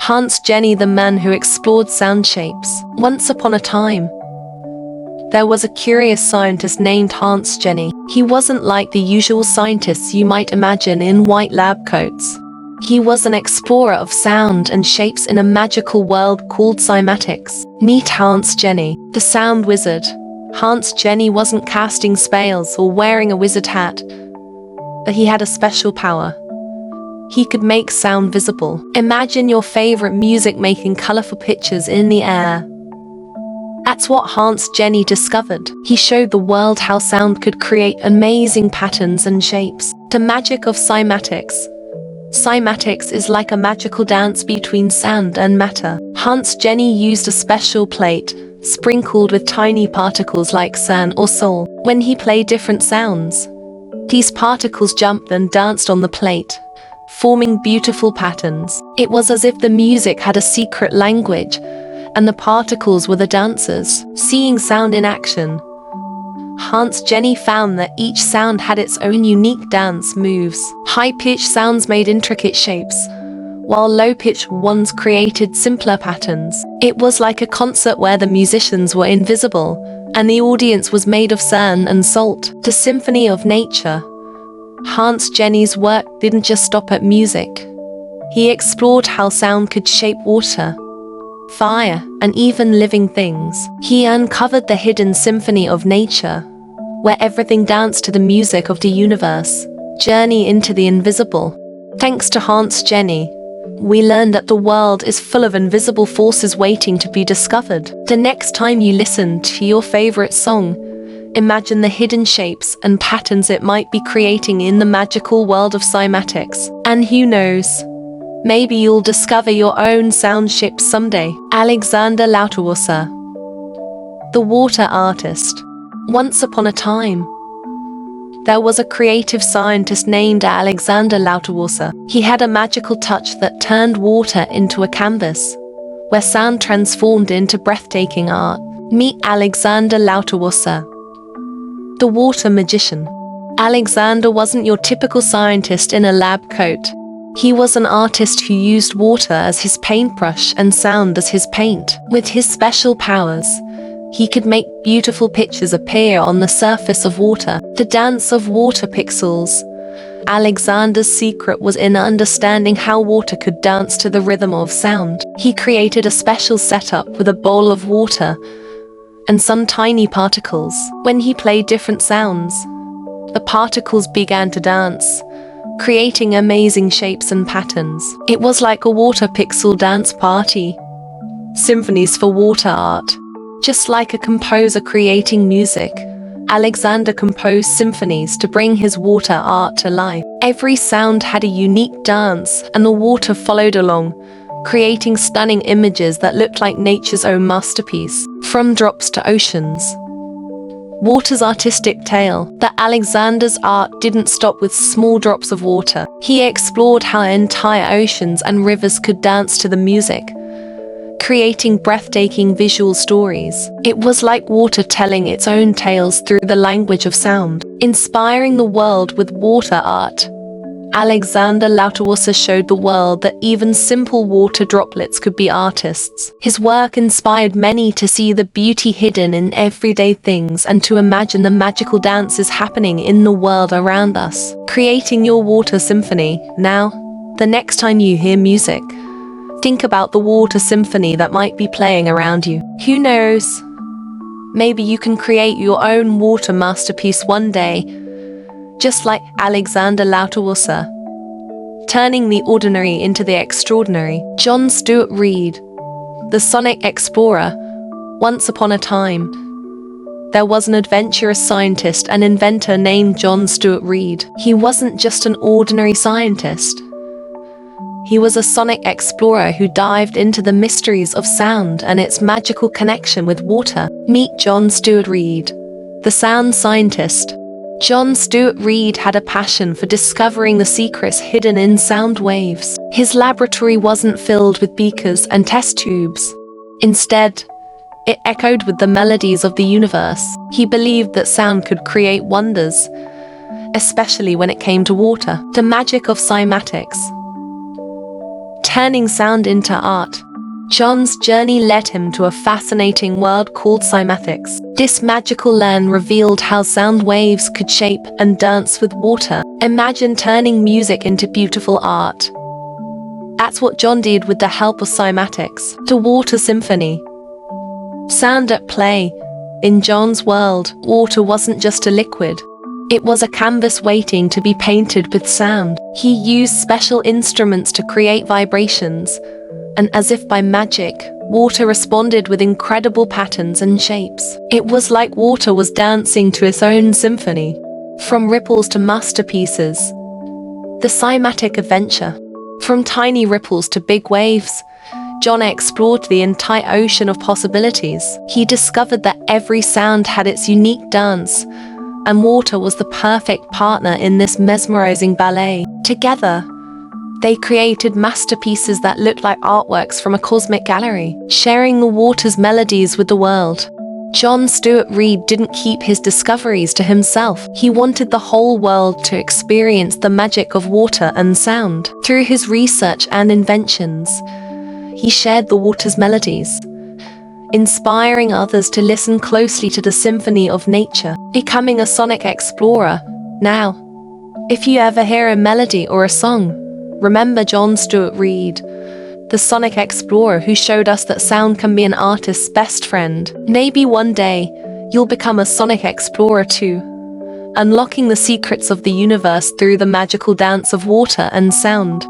Hans Jenny, the man who explored sound shapes. Once upon a time, there was a curious scientist named Hans Jenny. He wasn't like the usual scientists you might imagine in white lab coats. He was an explorer of sound and shapes in a magical world called cymatics. Meet Hans Jenny, the sound wizard. Hans Jenny wasn't casting spells or wearing a wizard hat, but he had a special power. He could make sound visible. Imagine your favorite music making colorful pictures in the air. That's what Hans Jenny discovered. He showed the world how sound could create amazing patterns and shapes. The magic of cymatics. Cymatics is like a magical dance between sound and matter. Hans Jenny used a special plate, sprinkled with tiny particles like sand or salt. When he played different sounds, these particles jumped and danced on the plate, forming beautiful patterns. It was as if the music had a secret language, and the particles were the dancers. Seeing sound in action, Hans Jenny found that each sound had its own unique dance moves. High-pitched sounds made intricate shapes, while low-pitched ones created simpler patterns. It was like a concert where the musicians were invisible, and the audience was made of sand and salt. The symphony of nature. Hans Jenny's work didn't just stop at music. He explored how sound could shape water, fire, and even living things. He uncovered the hidden symphony of nature, where everything danced to the music of the universe. Journey into the invisible. Thanks to Hans Jenny, we learned that the world is full of invisible forces waiting to be discovered. The next time you listen to your favorite song, imagine the hidden shapes and patterns it might be creating in the magical world of cymatics. And who knows, maybe you'll discover your own sound ship someday. Alexander Lauterwasser, the water artist. Once upon a time, there was a creative scientist named Alexander Lauterwasser. He had a magical touch that turned water into a canvas, where sound transformed into breathtaking art. Meet Alexander Lauterwasser, the water magician. Alexander wasn't your typical scientist in a lab coat. He was an artist who used water as his paintbrush and sound as his paint. With his special powers, he could make beautiful pictures appear on the surface of water. The dance of water pixels. Alexander's secret was in understanding how water could dance to the rhythm of sound. He created a special setup with a bowl of water and some tiny particles. When he played different sounds, the particles began to dance, creating amazing shapes and patterns. It was like a water pixel dance party. Symphonies for water art. Just like a composer creating music, Alexander composed symphonies to bring his water art to life. Every sound had a unique dance, and the water followed along, creating stunning images that looked like nature's own masterpiece. From drops to oceans. Water's artistic tale. That Alexander's art didn't stop with small drops of water. He explored how entire oceans and rivers could dance to the music, creating breathtaking visual stories. It was like water telling its own tales through the language of sound. Inspiring the world with water art. Alexander Lauterwasser showed the world that even simple water droplets could be artists. His work inspired many to see the beauty hidden in everyday things and to imagine the magical dances happening in the world around us. Creating your water symphony. Now, the next time you hear music, think about the water symphony that might be playing around you. Who knows? Maybe you can create your own water masterpiece one day, just like Alexander Lauterwasser, turning the ordinary into the extraordinary. John Stuart Reid, the sonic explorer. Once upon a time, there was an adventurous scientist and inventor named John Stuart Reid. He wasn't just an ordinary scientist. He was a sonic explorer who dived into the mysteries of sound and its magical connection with water. Meet John Stuart Reid, the sound scientist. John Stuart Reid had a passion for discovering the secrets hidden in sound waves. His laboratory wasn't filled with beakers and test tubes. Instead, it echoed with the melodies of the universe. He believed that sound could create wonders, especially when it came to water. The magic of cymatics. turning sound into art. John's journey led him to a fascinating world called cymatics. This magical land revealed how sound waves could shape and dance with water. Imagine turning music into beautiful art. That's what John did with the help of cymatics. The Water Symphony. Sound at play. In John's world, water wasn't just a liquid. It was a canvas waiting to be painted with sound. He used special instruments to create vibrations, and as if by magic, water responded with incredible patterns and shapes. It was like water was dancing to its own symphony. From ripples to masterpieces. The cymatic adventure. From tiny ripples to big waves, John explored the entire ocean of possibilities. He discovered that every sound had its unique dance, and water was the perfect partner in this mesmerizing ballet. Together, they created masterpieces that looked like artworks from a cosmic gallery, sharing the water's melodies with the world. John Stuart Reid didn't keep his discoveries to himself. He wanted the whole world to experience the magic of water and sound. Through his research and inventions, he shared the water's melodies, inspiring others to listen closely to the symphony of nature, becoming a sonic explorer. Now, if you ever hear a melody or a song, remember John Stuart Reid, the sonic explorer who showed us that sound can be an artist's best friend. Maybe one day, you'll become a sonic explorer too, unlocking the secrets of the universe through the magical dance of water and sound.